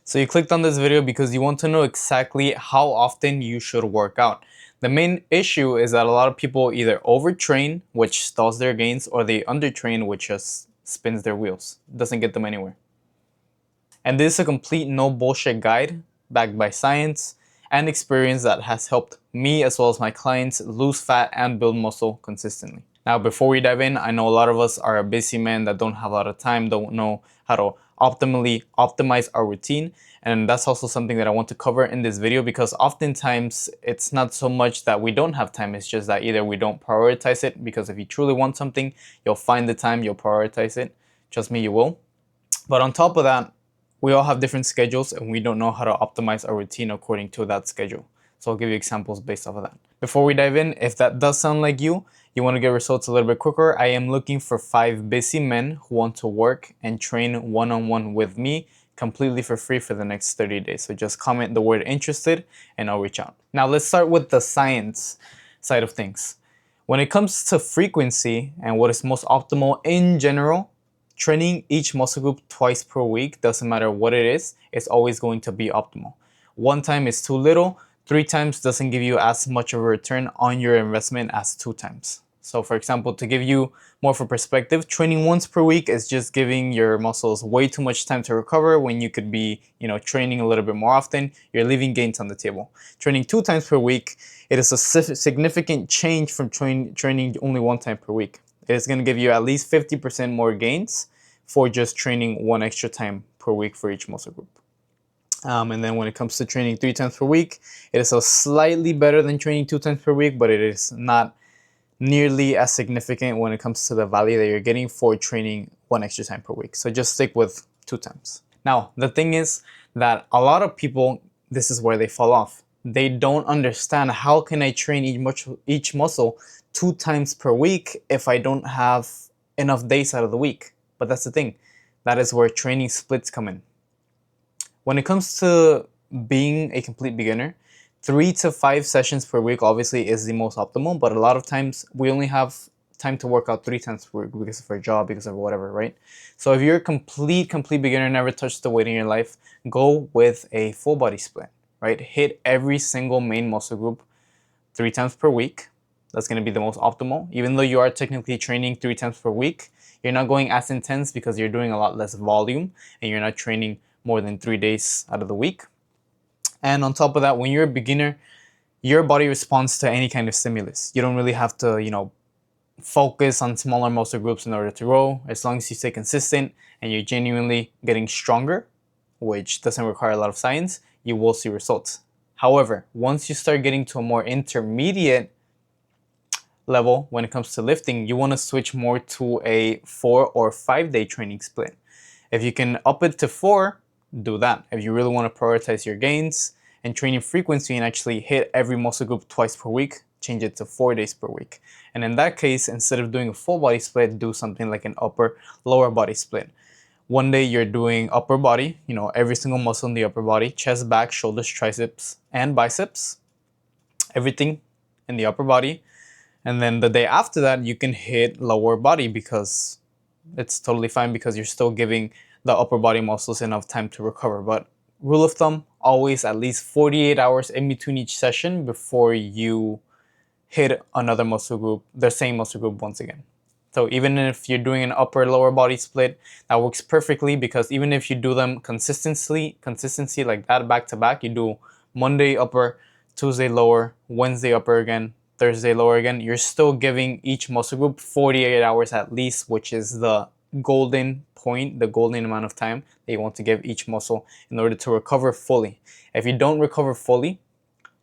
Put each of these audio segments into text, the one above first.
So you clicked on this video because you want to know exactly how often you should work out. The main issue is that a lot of people either overtrain, which stalls their gains, or they undertrain, which just spins their wheels. Doesn't get them anywhere. And this is a complete no bullshit guide backed by science and experience that has helped me as well as my clients lose fat and build muscle consistently. Now, before we dive in, I know a lot of us are busy men that don't have a lot of time, don't know how to optimally optimize our routine. And that's also something that I want to cover in this video, because oftentimes it's not so much that we don't have time, it's just that either we don't prioritize it, because if you truly want something, you'll find the time, you'll prioritize it. Trust me, you will. But on top of that, we all have different schedules and we don't know how to optimize our routine according to that schedule. So I'll give you examples based off of that. Before we dive in, if that does sound like you want to get results a little bit quicker, I am looking for 5 busy men who want to work and train one-on-one with me completely for free for the next 30 days. So just comment the word interested and I'll reach out. Now let's start with the science side of things. When it comes to frequency and what is most optimal in general, training each muscle group twice per week, doesn't matter what it is, it's always going to be optimal. 1 time is too little, 3 times doesn't give you as much of a return on your investment as 2 times. So for example, to give you more of a perspective, training once per week is just giving your muscles way too much time to recover when you could be, training a little bit more often. You're leaving gains on the table. Training 2 times per week, it is a significant change from training only 1 time per week. It is going to give you at least 50% more gains for just training 1 extra time per week for each muscle group. And then when it comes to training 3 times per week, it is slightly better than training 2 times per week, but it is not nearly as significant when it comes to the value that you're getting for training 1 extra time per week. So just stick with 2 times. Now, the thing is that a lot of people, this is where they fall off. They don't understand, how can I train each muscle 2 times per week if I don't have enough days out of the week? But that's the thing. That is where training splits come in. When it comes to being a complete beginner, 3 to 5 sessions per week obviously is the most optimal, but a lot of times we only have time to work out 3 times per week because of our job, because of whatever, right? So if you're a complete beginner, never touched the weight in your life, go with a full body split, right? Hit every single main muscle group 3 times per week. That's going to be the most optimal. Even though you are technically training 3 times per week, you're not going as intense because you're doing a lot less volume and you're not training more than 3 days out of the week. And on top of that, when you're a beginner, your body responds to any kind of stimulus. You don't really have to, focus on smaller muscle groups in order to grow. As long as you stay consistent and you're genuinely getting stronger, which doesn't require a lot of science, you will see results. However, once you start getting to a more intermediate level when it comes to lifting, you want to switch more to a 4 or 5 day training split. If you can up it to 4, do that. If you really want to prioritize your gains and training frequency and actually hit every muscle group twice per week, change it to 4 days per week. And in that case, instead of doing a full body split, do something like an upper lower body split. 1 day you're doing upper body, every single muscle in the upper body, chest, back, shoulders, triceps, and biceps, everything in the upper body. And then the day after that, you can hit lower body, because it's totally fine, because you're still giving the upper body muscles enough time to recover. But rule of thumb, always at least 48 hours in between each session before you hit another muscle group, the same muscle group once again. So even if you're doing an upper lower body split, that works perfectly, because even if you do them consistency like that back to back, you do Monday upper, Tuesday lower, Wednesday upper again, Thursday lower again, you're still giving each muscle group 48 hours at least, which is the golden point, the golden amount of time that you want to give each muscle in order to recover fully. If you don't recover fully,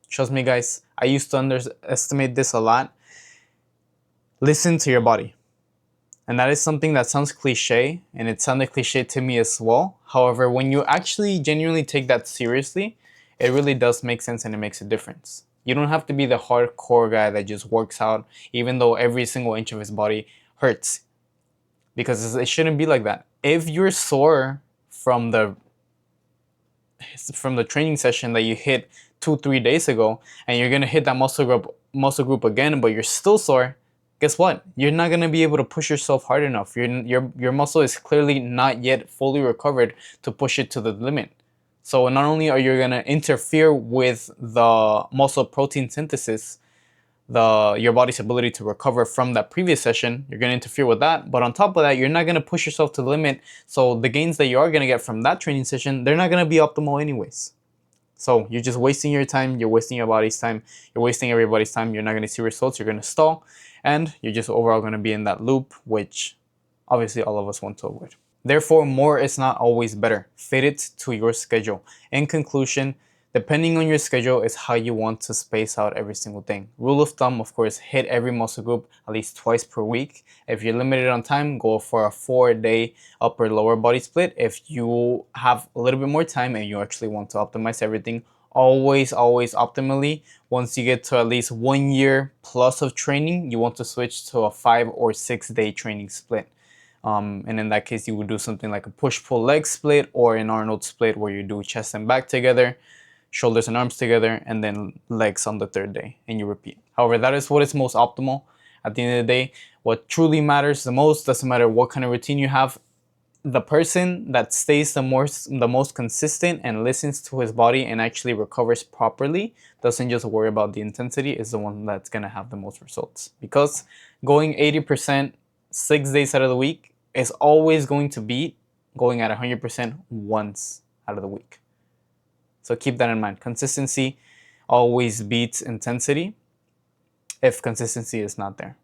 trust me guys, I used to underestimate this a lot. Listen to your body. And that is something that sounds cliche, and it sounded cliche to me as well. However, when you actually genuinely take that seriously, it really does make sense and it makes a difference. You don't have to be the hardcore guy that just works out even though every single inch of his body hurts, because it shouldn't be like that. If you're sore from the training session that you hit 2-3 days ago, and you're gonna hit that muscle group again, but you're still sore, guess what? You're not gonna be able to push yourself hard enough. Your muscle is clearly not yet fully recovered to push it to the limit. So not only are you going to interfere with the muscle protein synthesis, your body's ability to recover from that previous session, you're going to interfere with that. But on top of that, you're not going to push yourself to the limit. So the gains that you are going to get from that training session, they're not going to be optimal anyways. So you're just wasting your time, you're wasting your body's time, you're wasting everybody's time, you're not going to see results, you're going to stall, and you're just overall going to be in that loop, which obviously all of us want to avoid. Therefore, more is not always better. Fit it to your schedule. In conclusion, depending on your schedule is how you want to space out every single thing. Rule of thumb, of course, hit every muscle group at least twice per week. If you're limited on time, go for a 4-day upper lower body split. If you have a little bit more time and you actually want to optimize everything, always optimally, once you get to at least 1 year plus of training, you want to switch to a 5 or 6 day training split. And in that case, you would do something like a push-pull leg split or an Arnold split where you do chest and back together, shoulders and arms together, and then legs on the 3rd day, and you repeat. However, that is what is most optimal. At the end of the day, what truly matters the most, doesn't matter what kind of routine you have, the person that stays the most consistent and listens to his body and actually recovers properly, doesn't just worry about the intensity, is the one that's going to have the most results. Because going 80% 6 days out of the week is always going to beat going at 100% once out of the week. So keep that in mind. Consistency always beats intensity if consistency is not there.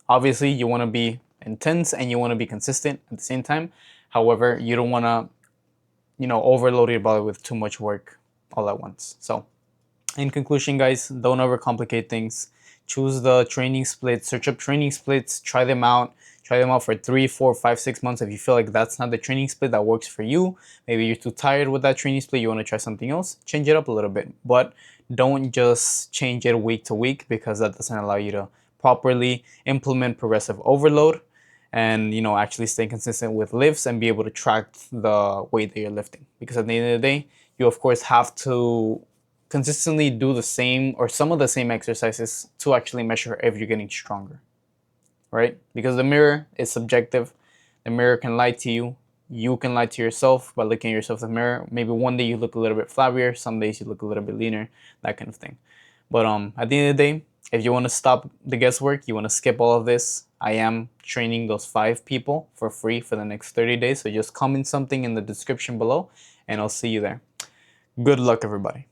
Obviously, you want to be intense and you want to be consistent at the same time. However, you don't want to, overload your body with too much work all at once. So in conclusion, guys, don't overcomplicate things. Choose the training splits, search up training splits, try them out for 3, 4, 5, 6 months. If you feel like that's not the training split that works for you, maybe you're too tired with that training split, you want to try something else, change it up a little bit. But don't just change it week to week, because that doesn't allow you to properly implement progressive overload and actually stay consistent with lifts and be able to track the weight that you're lifting. Because at the end of the day, you of course have to consistently do the same or some of the same exercises to actually measure if you're getting stronger, right? Because the mirror is subjective. The mirror can lie to you. You can lie to yourself by looking at yourself in the mirror. Maybe one day you look a little bit flabbier, some days you look a little bit leaner, that kind of thing. But at the end of the day, if you want to stop the guesswork, you want to skip all of this, I am training those 5 people for free for the next 30 days. So just comment something in the description below and I'll see you there. Good luck, everybody.